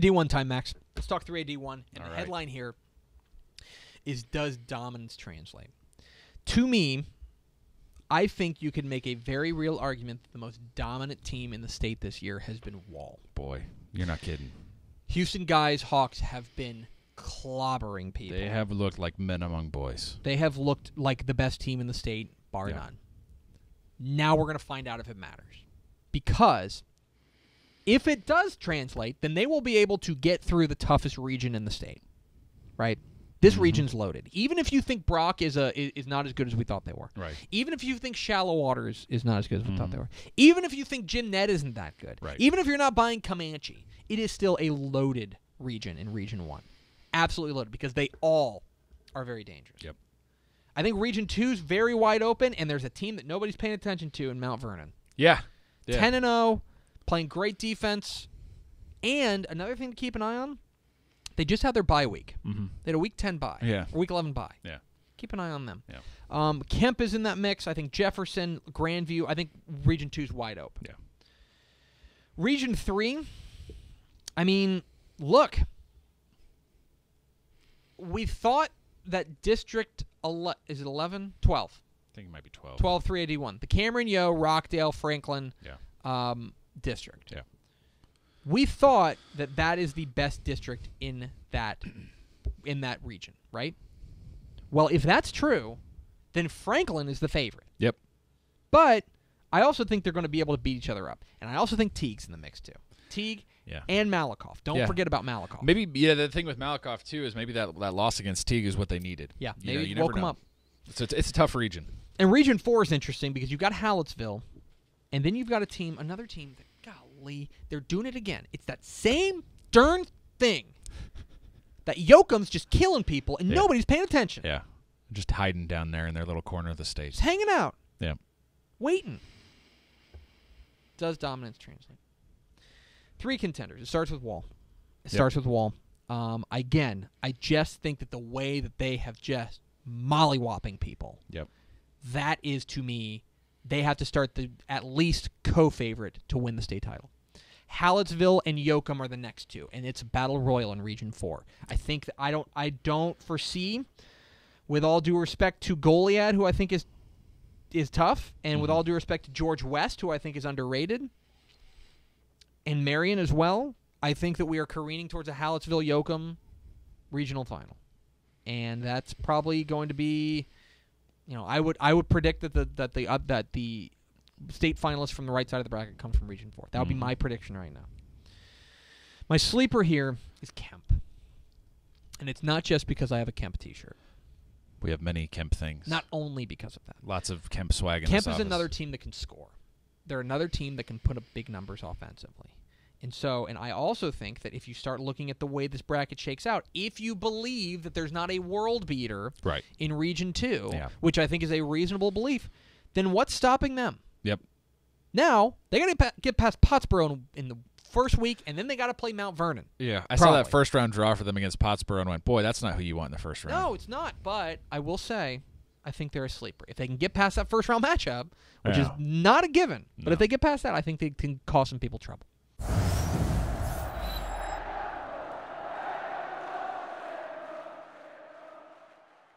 3AD1 time, Max. Let's talk 3AD1. And All the right. headline here is, does dominance translate? To me, I think you can make a very real argument that the most dominant team in the state this year has been Wall. Boy, you're not kidding. Houston guys, Hawks have been clobbering people. They have looked like men among boys. They have looked like the best team in the state, bar none. Now we're going to find out if it matters. Because if it does translate, then they will be able to get through the toughest region in the state. Right? This region's loaded. Even if you think Brock is not as good as we thought they were. Right. Even if you think Shallow Water is not as good as we thought they were. Even if you think Jeanette isn't that good. Right. Even if you're not buying Comanche, it is still a loaded region in Region 1. Absolutely loaded, because they all are very dangerous. Yep. I think Region 2 is very wide open, and there's a team that nobody's paying attention to in Mount Vernon. Yeah. 10-0, playing great defense. And another thing to keep an eye on, they just had their bye week. Mm-hmm. They had a week 10 bye. Yeah. Or week 11 bye. Yeah. Keep an eye on them. Yeah. Kemp is in that mix. I think Jefferson, Grandview. I think Region 2 is wide open. Yeah. Region 3, I mean, look. We thought that District, is it 11? 12. I think it might be 12. 12, 381. The Cameron, Yo, Rockdale, Franklin district. Yeah. We thought that is the best district in that region, right? Well, if that's true, then Franklin is the favorite. Yep. But I also think they're going to be able to beat each other up. And I also think Teague's in the mix, too. Teague and Malakoff. Don't forget about Malakoff. Maybe, the thing with Malakoff, too, is maybe that loss against Teague is what they needed. Yeah, You maybe never woke them know. up. So it's a tough region. And Region 4 is interesting because you've got Hallettsville, and then you've got another team that, golly, they're doing it again. It's that same darn thing. That Yoakum's just killing people, and nobody's paying attention. Yeah. Just hiding down there in their little corner of the state. Just hanging out. Yeah. Waiting. Does dominance translate? 3 contenders. It starts with Wall. Again, I just think that the way that they have just mollywhopping people. Yep. That is, to me, they have to start the at least co-favorite to win the state title. Hallettsville and Yoakum are the next two, and it's a battle royal in Region 4. I think that I don't foresee, with all due respect to Goliad, who I think is tough, and with all due respect to George West, who I think is underrated, and Marion as well, I think that we are careening towards a Hallettsville-Yoakum regional final. And that's probably going to be, I would predict that the state finalists from the right side of the bracket come from Region 4. That would be my prediction right now. My sleeper here is Kemp. And it's not just because I have a Kemp t-shirt. We have many Kemp things. Not only because of that. Lots of Kemp swag in Kemp this is office. another team that can score. They're another team that can put up big numbers offensively. And I also think that if you start looking at the way this bracket shakes out, if you believe that there's not a world beater in Region 2, which I think is a reasonable belief, then what's stopping them? Yep. Now, they got to get past Pottsboro in the first week, and then they got to play Mount Vernon. Yeah, I saw that first round draw for them against Pottsboro and went, boy, that's not who you want in the first round. No, it's not, but I will say I think they're a sleeper. If they can get past that first round matchup, which is not a given, but if they get past that, I think they can cause some people trouble.